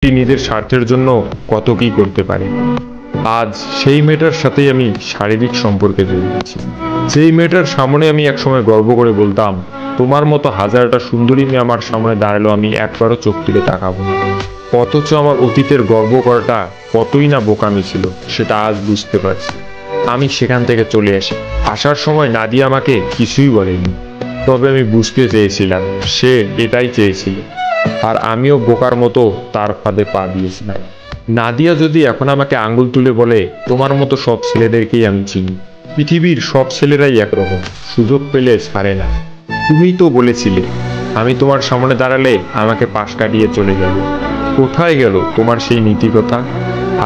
নিজের স্বার্থের জন্য কত কি করতে পারে। আজ সেই মেয়েটার সাথেই আমি শারীরিক সম্পর্কে জড়িয়েছি। যেই মেয়েটার সামনে আমি একসময় গর্ব করে বলতাম, তোমার মতো হাজারটা সুন্দরী মেয়ে আমার সামনে দাঁড়ালেও আমি একবারও চোখ তুলে তাকাবো না। অথচ আমার অতীতের গর্ব করাটা কতই না বোকামি ছিল সেটা আজ বুঝতে পারছি। আমি সেখান থেকে চলে আসি। আসার সময় নাদিয়া আমাকে কিছুই বলেনি, তবে আমি বুঝতে চেয়েছিলাম সে এটাই চেয়েছিল, আর আমিও বোকার মতো তার ফাঁদে পা দিয়েছিলাম। নাদিয়া যদি এখন আমাকে আঙ্গুল তুলে বলে, তোমার মতো সব ছেলেদেরকেই আমি চিনি, পৃথিবীর সব ছেলেরাই একরকম, সুযোগ পেলে ছাড়ে না, তুমিই তো বলেছিলে আমি তোমার সামনে দাঁড়ালে আমাকে পাশ কাটিয়ে চলে যাবে, কোথায় গেল তোমার সেই নীতি কথা?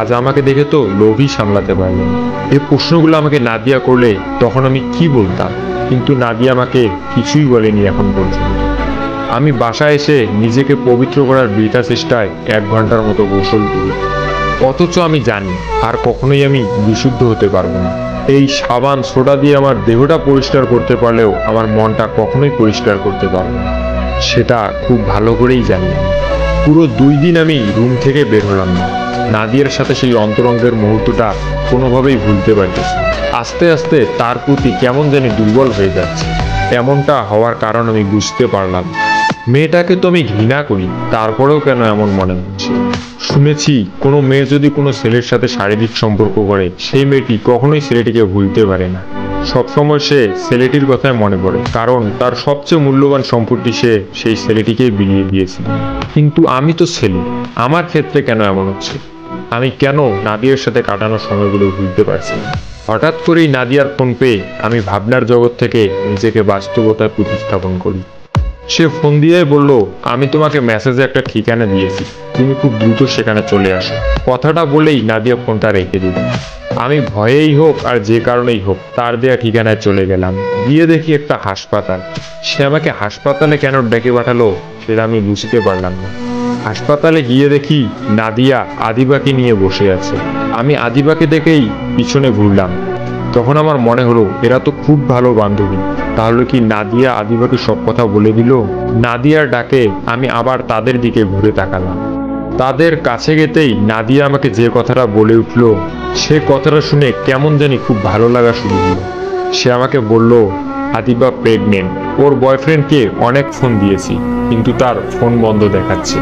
আজ আমাকে দেখে তো লোভই সামলাতে পারলেন। এই প্রশ্নগুলো আমাকে নাদিয়া করলে তখন আমি কি বলতাম, কিন্তু নাদিয়া আমাকে কিছুই বলেনি এখন পর্যন্ত। আমি বাসায় এসে নিজেকে পবিত্র করার বৃথা চেষ্টায় 1 ঘন্টার মতো গোসল করি, অথচ আমি জানি আর কখনোই আমি বিশুদ্ধ হতে পারবো না। এই সাবান সোডা দিয়ে আমার দেহটা পরিষ্কার করতে পারলেও আমার মনটা কখনোই পরিষ্কার করতে পারবো না, সেটা খুব ভালো করেই জানি। পুরো 2 দিন আমি রুম থেকে বের হলাম না। নাদিয়ার সাথে সেই অন্তরঙ্গের মুহূর্তটা কোনোভাবেই ভুলতে পারতেছি। আস্তে আস্তে তার প্রতি কেমন জানি দুর্বল হয়ে যাচ্ছে। এমনটা হওয়ার কারণ আমি বুঝতে পারলাম। মেয়েটাকে তো আমি ঘৃণা করি, তারপরেও কেন এমন মনে হচ্ছে? শুনেছি কোনো মেয়ে যদি কোনো ছেলের সাথে শারীরিক সম্পর্ক করে, সেই মেয়েটি কখনোই ছেলেটিকে ভুলতে পারে না। সবসময় সে ছেলেটির কথাই মনে পড়ে, কারণ তার সবচেয়ে মূল্যবান সম্পত্তি সে সেই ছেলেটিকেই বিলিয়ে দিয়েছিল। কিন্তু আমি তো ছেলে, আমার ক্ষেত্রে কেন এমন হচ্ছে? আমি কেন নাদিয়ার সাথে কাটানো সময়গুলো ভুলতে পারছি না? হঠাৎ করেই নাদিয়ার ফোন পেয়ে আমি ভাবনার জগৎ থেকে নিজেকে বাস্তবতায় প্রতিস্থাপন করি। সে ফোন দিয়ে বলল, আমি তোমাকে মেসেজে একটা ঠিকানা দিয়েছি, তুমি খুব দ্রুত সেখানে চলে আসো। কথাটা বলেই নাদিয়া ফোনটা রেখে দিল। আমি ভয়েই হোক আর যে কারণেই হোক তার দেয়া ঠিকানায় চলে গেলাম। গিয়ে দেখি একটা হাসপাতাল। সে আমাকে হাসপাতালে কেন ডেকে পাঠালো সেটা আমি বুঝতে পারলাম না। হাসপাতালে গিয়ে দেখি নাদিয়া আদিবাকে নিয়ে বসে আছে। আমি আদিবাকে দেখেই পিছনে ঘুরলাম। তখন আমার মনে হলো এরা তো খুব ভালো বান্ধবী, তাহলে কি নাদিয়া আদিবাকে সব কথা বলে দিল? নাদিয়ার ডাকে আমি আবার তাদের দিকে ঘুরে তাকালাম। তাদের কাছে যেতেই নাদিয়া আমাকে যে কথাটা বলে উঠল, সে কথাটা শুনে কেমন জানি খুব ভালো লাগা শুরু হলো। সে আমাকে বলল, আদিবা প্রেগনেন্ট, ওর বয়ফ্রেন্ডকে অনেক ফোন দিয়েছি কিন্তু তার ফোন বন্ধ দেখাচ্ছে।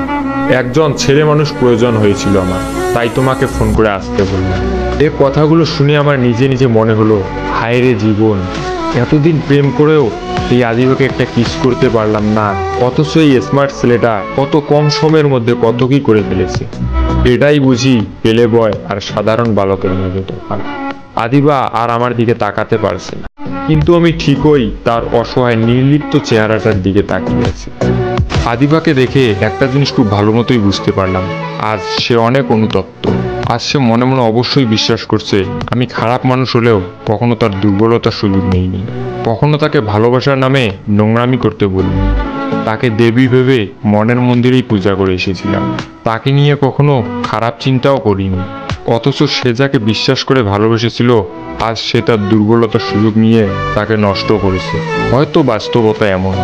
একজন ছেলে মানুষ প্রয়োজন হয়েছিল আমার, তাই তোমাকে ফোন করে আসতে বললাম। এই কথাগুলো শুনে আমার নিজে নিজে মনে হলো, হায় রে জীবন, এতদিন প্রেম করেও এই আদিবাকে একটা কিস করতে পারলাম না, অথচ এই স্মার্ট ছেলেটা কত কম সময়ের মধ্যে কত কি করে ফেলেছে। এটাই বুঝি পেলে বয় আর সাধারণ বালকের মধ্যে তফাৎ। আদিবা আর আমার দিকে তাকাতে পারছে না, কিন্তু আমি ঠিকই তার অসহায় নির্লিপ্ত চেহারাটার দিকে তাকিয়ে আছি। আদিবাকে দেখে একটা জিনিস খুব ভালো মতোই বুঝতে পারলাম, আজ সে অনেক অনুতপ্ত। আজ সে মনে মনে অবশ্যই বিশ্বাস করছে আমি খারাপ মানুষ হলেও কখনো তার দুর্বলতার সুযোগ নেইনি, কখনো তাকে ভালোবাসার নামে নোংরামি করতে বলিনি, তাকে দেবী ভেবে মনের মন্দিরেই পূজা করে এসেছিলাম, তাকে নিয়ে কখনো খারাপ চিন্তাও করিনি। অথচ সে যাকে বিশ্বাস করে ভালোবেসেছিল, আজ সে তার দুর্বলতার সুযোগ নিয়ে তাকে নষ্ট করেছে। হয়তো বাস্তবতা এমন,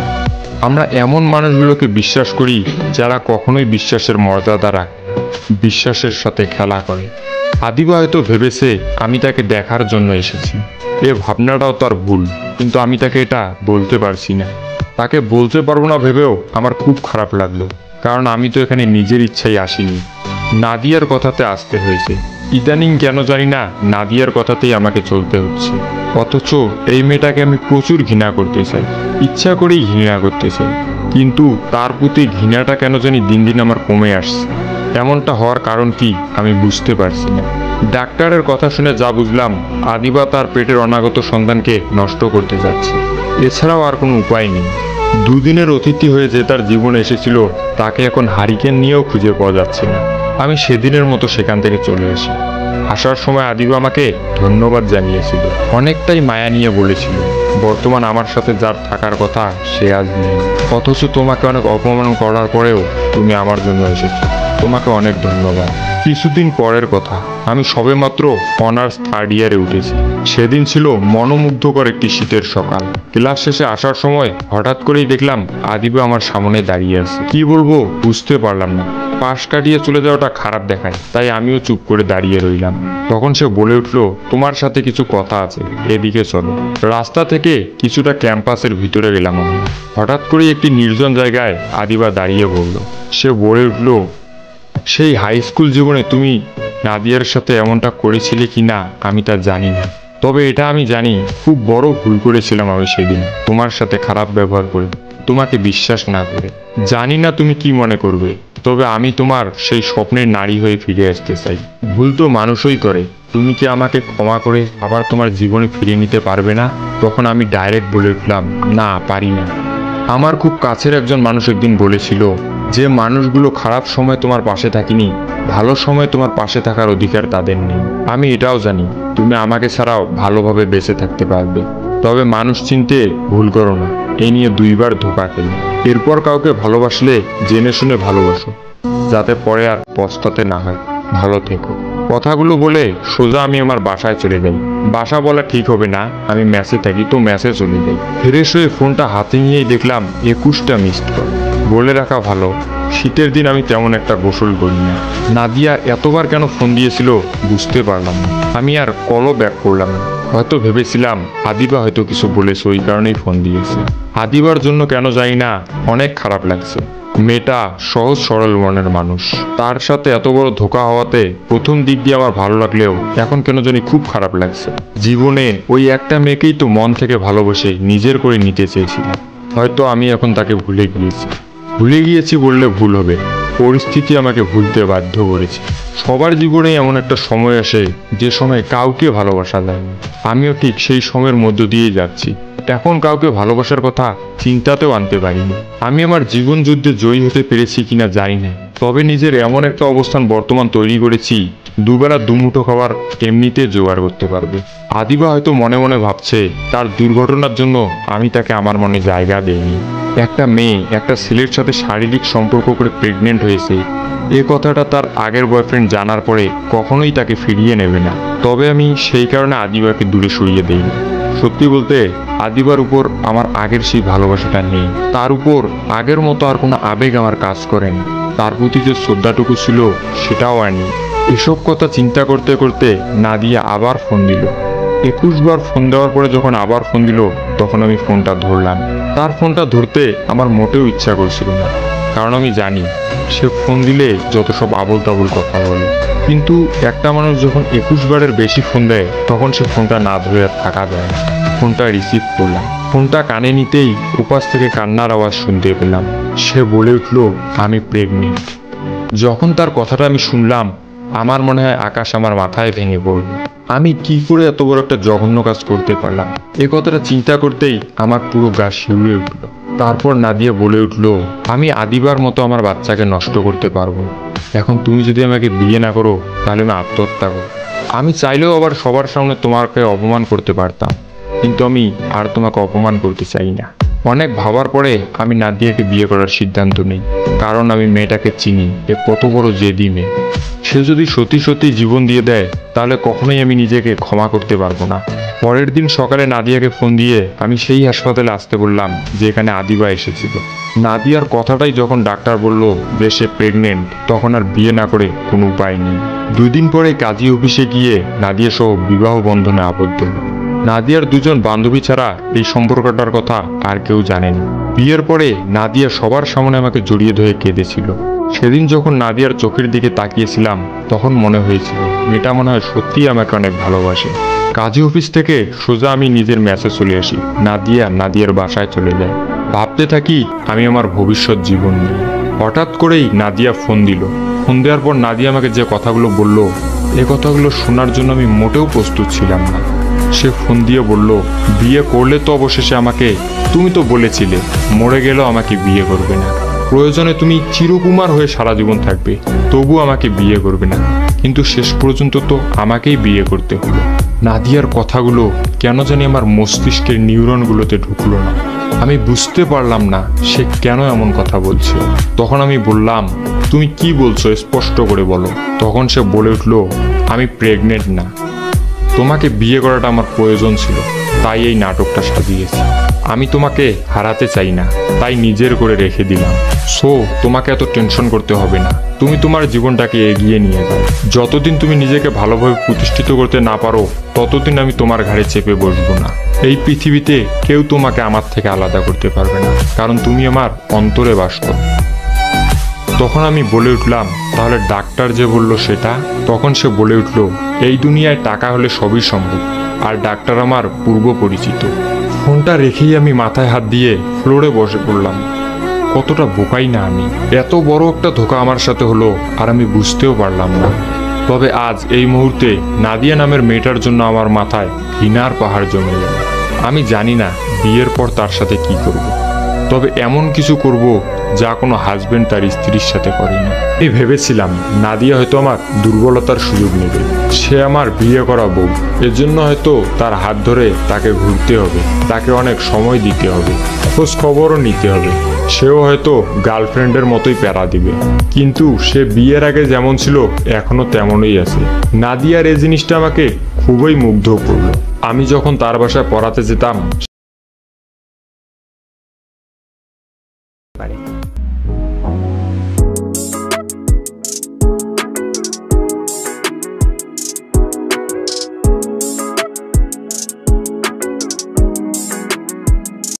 আমরা এমন মানুষগুলোকে বিশ্বাস করি যারা কখনোই বিশ্বাসের মর্যাদা রাখে, বিশ্বাসের সাথে খেলা করে। আদিবা হয়তো ভেবেছে আমি তাকে দেখার জন্য এসেছি, এ ভাবনাটাও তার ভুল, কিন্তু আমি তাকে এটা বলতে পারছি না। তাকে বলতে পারবো না ভেবেও আমার খুব খারাপ লাগলো, কারণ আমি তো এখানে নিজের ইচ্ছাই আসিনি, নাদিয়ার কথাতে আসতে হয়েছে। ইদানিং কেন জানি না নাদিয়ার কথাতেই আমাকে চলতে হচ্ছে, অথচ এই মেয়েটাকে আমি প্রচুর ঘৃণা করতে চাই, ইচ্ছা করেই ঘৃণা করতে চাই, কিন্তু তার প্রতি ঘৃণাটা কেন জানি দিন দিন আমার কমে আসছে। এমনটা হওয়ার কারণ কি আমি বুঝতে পারছি না। ডাক্তারের কথা শুনে যা বুঝলাম, আদিবা তার পেটের অনাগত সন্তানকে নষ্ট করতে যাচ্ছে, এছাড়াও আর কোনো উপায় নেই। 2 দিনের অতিথি হয়ে যে তার জীবনে এসেছিল, তাকে এখন হারিকেন নিয়েও খুঁজে পাওয়া যাচ্ছে না। আমি সেদিনের মতো সেখান থেকে চলে আসি। আসার সময় আদিবা আমাকে ধন্যবাদ জানিয়েছিল, অনেকটাই মায়া নিয়ে বলেছিল বর্তমান আমার সাথে যার থাকার কথা সে আজ নেই, অথচ তোমাকে অনেক অপমান করার পরেও তুমি আমার জন্য এসেছো, তোমাকে অনেক ধন্যবাদ। কিছুদিন পরের কথা, আমি সবেমাত্র অনার্স 3rd ইয়ারে উঠেছি। সেদিন ছিল মনোমুগ্ধকর একটি শীতের সকাল। ক্লাস শেষে আসার সময় হঠাৎ করেই দেখলাম আদিবা আমার সামনে দাঁড়িয়ে আছে। কি বলবো বুঝতে পারলাম না। পাশ কাটিয়ে চলে যাওয়াটা খারাপ দেখায়, তাই আমিও চুপ করে দাঁড়িয়ে রইলাম। তখন সে বলে উঠলো, তোমার সাথে কিছু কথা আছে, এদিকে চলো। রাস্তা থেকে কিছুটা ক্যাম্পাসের ভিতরে গেলাম আমি। হঠাৎ করে একটি নির্জন জায়গায় আদিবা দাঁড়িয়ে বলল। সে বলে উঠলো, সেই হাই স্কুল জীবনে তুমি নাদিয়ার সাথে এমনটা করেছিলে কিনা আমি তা জানি না, তবে এটা আমি জানি খুব বড় ভুল করেছিলাম আমি সেদিন তোমার সাথে খারাপ ব্যবহার করে, তোমাকে বিশ্বাস না করে। জানি না তুমি কি মনে করবে, তবে আমি তোমার সেই স্বপ্নের নারী হয়ে ফিরে আসতে চাই। ভুল তো মানুষই করে, তুমি কি আমাকে ক্ষমা করে আবার তোমার জীবনে ফিরিয়ে নিতে পারবে না? তখন আমি ডাইরেক্ট বলে উঠলাম, না পারি না। আমার খুব কাছের একজন মানুষ একদিন বলেছিল, যে মানুষগুলো খারাপ সময় তোমার পাশে থাকিনি, ভালো সময় তোমার পাশে থাকার অধিকার তাদের নেই। আমি এটাও জানি তুমি আমাকে ছাড়াও ভালোভাবে বেঁচে থাকতে পারবে, তবে মানুষ চিনতে ভুল করো না। এই নিয়ে 2 বার ধোঁকা খেলে। এরপর কাউকে ভালোবাসলে জেনে শুনে ভালোবাসো, যাতে পরে আর পস্তাতে না হয়। ভালো থেকো। কথাগুলো বলে সোজা আমি আমার বাসায় চলে যাই। বাসা বলা ঠিক হবে না, আমি ম্যাচে থাকি, তো ম্যাচে চলে যাই। ফ্রেশ হয়ে ফোনটা হাতে নিয়েই দেখলাম 21টা মিসড কল। বলে রাখা ভালো, শীতের দিন আমি তেমন একটা গোসল করি না। নাদিয়া এতবার কেন ফোন দিয়েছিল বুঝতে পারলাম না। আমি আর কলও ব্যাক করলাম না। হয়তো ভেবেছিলাম আদিবা হয়তো কিছু বলেছে, ওই কারণেই ফোন দিয়েছে। আদিবার জন্য কেন জানি না অনেক খারাপ লাগছে। মেয়েটা সহজ সরল মনের মানুষ, তার সাথে এত বড় ধোঁকা হওয়াতে প্রথম দিক দিয়ে আমার ভালো লাগলেও এখন কেন জানি খুব খারাপ লাগছে। জীবনে ওই একটা মেয়েকেই তো মন থেকে ভালোবেসে নিজের করে নিতে চেয়েছিলাম। হয়তো আমি এখন তাকে ভুলে গিয়েছি বললে ভুল হবে। পরিস্থিতি আমাকে ভুলতে বাধ্য করেছে। সবার জীবনে এমন একটা সময় আসে যে সময় কাউকে ভালোবাসা যায় না। আমিও ঠিক সেই সময়ের মধ্য দিয়ে যাচ্ছি। এখন কাউকে ভালোবাসার কথা চিন্তাতেও আনতে পারিনি। আমি আমার জীবন যুদ্ধে জয়ী হতে পেরেছি কিনা জানি না, তবে নিজের এমন একটা অবস্থান বর্তমান তৈরি করেছি, দুবেলা দুমুঠো খাবার এমনিতে জোগাড় করতে পারবে। আদিবা হয়তো মনে মনে ভাবছে তার দুর্ঘটনার জন্য আমি তাকে আমার মনে জায়গা দেইনি। একটা মেয়ে একটা ছেলের সাথে শারীরিক সম্পর্ক করে প্রেগনেন্ট হয়েছে, এ কথাটা তার আগের বয়ফ্রেন্ড জানার পরে কখনোই তাকে ফিরিয়ে নেবে না। তবে আমি সেই কারণে আদিবাকে দূরে সরিয়ে দেইনি। সত্যি বলতে আদিবার উপর আমার আগের সেই ভালোবাসাটা নেই। তার উপর আগের মতো আর কোনো আবেগ আমার কাজ করেনি। তার প্রতি যে শ্রদ্ধাটুকু ছিল সেটাও আর নেই। এসব কথা চিন্তা করতে করতে নাদিয়া আবার ফোন দিল। 21 বার ফোন দেওয়ার পরে যখন আবার ফোন দিল, তখন আমি ফোনটা ধরলাম। তার ফোনটা ধরতে আমার মোটেও ইচ্ছা করছিল না, কারণ আমি জানি সে ফোন দিলে যত সব আবোল তাবোল কথা বলে। কিন্তু একটা মানুষ যখন 21 বারের বেশি ফোন দেয়, তখন সে ফোনটা না ধরে আর থাকা যায় না। ফোনটা রিসিভ করলাম। ফোনটা কানে নিতেই উপাস থেকে কান্নার আওয়াজ শুনতে পেলাম। সে বলে উঠল, আমি প্রেগনেন্ট। যখন তার কথাটা আমি শুনলাম, আমার মনে হয় আকাশ আমার মাথায় ভেঙে পড়ল। আমি কি করে এত বড় একটা জঘন্য কাজ করতে পারলাম? এ কথাটা চিন্তা করতেই আমার পুরো গা শিউরে উঠল। তারপর নাদিয়া বলে উঠল, আমি আদিবার মতো আমার বাচ্চাকে নষ্ট করতে পারবো না। এখন তুমি যদি আমাকে বিয়ে না করো, তাহলে আমি আত্মহত্যা করব। আমি চাইলেও আবার সবার সামনে তোমাকে অপমান করতে পারতাম, কিন্তু আমি আর তোমাকে অপমান করতে চাই না। অনেক ভাবার পরে আমি নাদিয়াকে বিয়ে করার সিদ্ধান্ত নিই, কারণ আমি মেয়েটাকে চিনি, এ কত বড় জেদি মেয়ে। সে যদি সত্যি সত্যি জীবন দিয়ে দেয়, তাহলে কখনোই আমি নিজেকে ক্ষমা করতে পারবো না। পরের দিন সকালে নাদিয়াকে ফোন দিয়ে আমি সেই হাসপাতালে আসতে বললাম যেখানে আদিবা এসেছিল। নাদিয়ার কথাটাই যখন ডাক্তার বলল যে সে প্রেগনেন্ট, তখন আর বিয়ে না করে কোনো উপায় নেই। 2 দিন পরে কাজী অফিসে গিয়ে নাদিয়া সহ বিবাহ বন্ধনে আবদ্ধ হল। নাদিয়ার 2 জন বান্ধবী ছাড়া এই সম্পর্কটার কথা আর কেউ জানেনি। বিয়ের পরে নাদিয়া সবার সামনে আমাকে জড়িয়ে ধরে কেঁদেছিল। সেদিন যখন নাদিয়ার চোখের দিকে তাকিয়েছিলাম, তখন মনে হয়েছিল মেয়েটা মনে হয় সত্যিই আমাকে অনেক ভালোবাসে। কাজী অফিস থেকে সোজা আমি নিজের ম্যাচে চলে আসি। নাদিয়ার বাসায় চলে যায়। ভাবতে থাকি আমি আমার ভবিষ্যৎ জীবন নিয়ে। হঠাৎ করেই নাদিয়া ফোন দিল। ফোন দেওয়ার পর নাদিয়া আমাকে যে কথাগুলো বলল, এ কথাগুলো শোনার জন্য আমি মোটেও প্রস্তুত ছিলাম না। সে ফোন দিয়ে বলল, বিয়ে করলে তো অবশেষে আমাকে, তুমি তো বলেছিলে মরে গেলেও আমাকে বিয়ে করবে না, প্রয়োজনে তুমি চিরকুমার হয়ে সারা জীবন থাকবে, তবু আমাকে বিয়ে করবে না। কিন্তু শেষ পর্যন্ত তো আমাকেই বিয়ে করতে হলো। নাদিয়ার কথাগুলো কেন জানি আমার মস্তিষ্কের নিউরনগুলোতে ঢুকলো না। আমি বুঝতে পারলাম না সে কেন এমন কথা বলছে। তখন আমি বললাম, তুমি কি বলছো, স্পষ্ট করে বলো। তখন সে বলে উঠল, আমি প্রেগনেন্ট না। তোমাকে বিয়ে করাটা আমার প্রয়োজন ছিল, তাই এই নাটকটা সাজিয়েছি। আমি তোমাকে হারাতে চাই না, তাই নিজের করে রেখে দিলাম। সো তোমাকে এত টেনশন করতে হবে না, তুমি তোমার জীবনটাকে এগিয়ে নিয়ে যাও। যতদিন তুমি নিজেকে ভালোভাবে প্রতিষ্ঠিত করতে না পারো, ততদিন আমি তোমার ঘাড়ে চেপে বসবো না। এই পৃথিবীতে কেউ তোমাকে আমার থেকে আলাদা করতে পারবে না, কারণ তুমি আমার অন্তরে বাস করো। তখন আমি বলে উঠলাম, তাহলে ডাক্তার যে বলল সেটা? তখন সে বলে উঠল, এই দুনিয়ায় টাকা হলে সবই সম্ভব, আর ডাক্তার আমার পূর্ব পরিচিত। ফোনটা রেখেই আমি মাথায় হাত দিয়ে ফ্লোরে বসে পড়লাম। কতটা বোকাই না আমি! এত বড় একটা ধোঁকা আমার সাথে হলো আর আমি বুঝতেও পারলাম না। তবে আজ এই মুহূর্তে নাদিয়া নামের মেয়েটার জন্য আমার মাথায় ঘৃণার পাহাড় জমে গেল। আমি জানি না বিয়ের পর তার সাথে কি করব, তবে এমন কিছু করব যা কোনো হাজবেন্ড তার স্ত্রীর সাথে করেনি। আমি ভেবেছিলাম নাদিয়া হয়তো আমার দুর্বলতার সুযোগ নেবে, সে আমার বিয়ে করা বউ, এজন্য হয়তো তার হাত ধরে তাকে ঘুরতে হবে, তাকে অনেক সময় দিতে হবে, খোঁজ খবরও নিতে হবে। সেও হয়তো গার্লফ্রেন্ডের মতোই প্যারা দিবে, কিন্তু সে বিয়ের আগে যেমন ছিল এখনো তেমনই আছে। নাদিয়ার এই জিনিসটা আমাকে খুবই মুগ্ধ করলো। আমি যখন তার বাসায় পড়াতে যেতাম,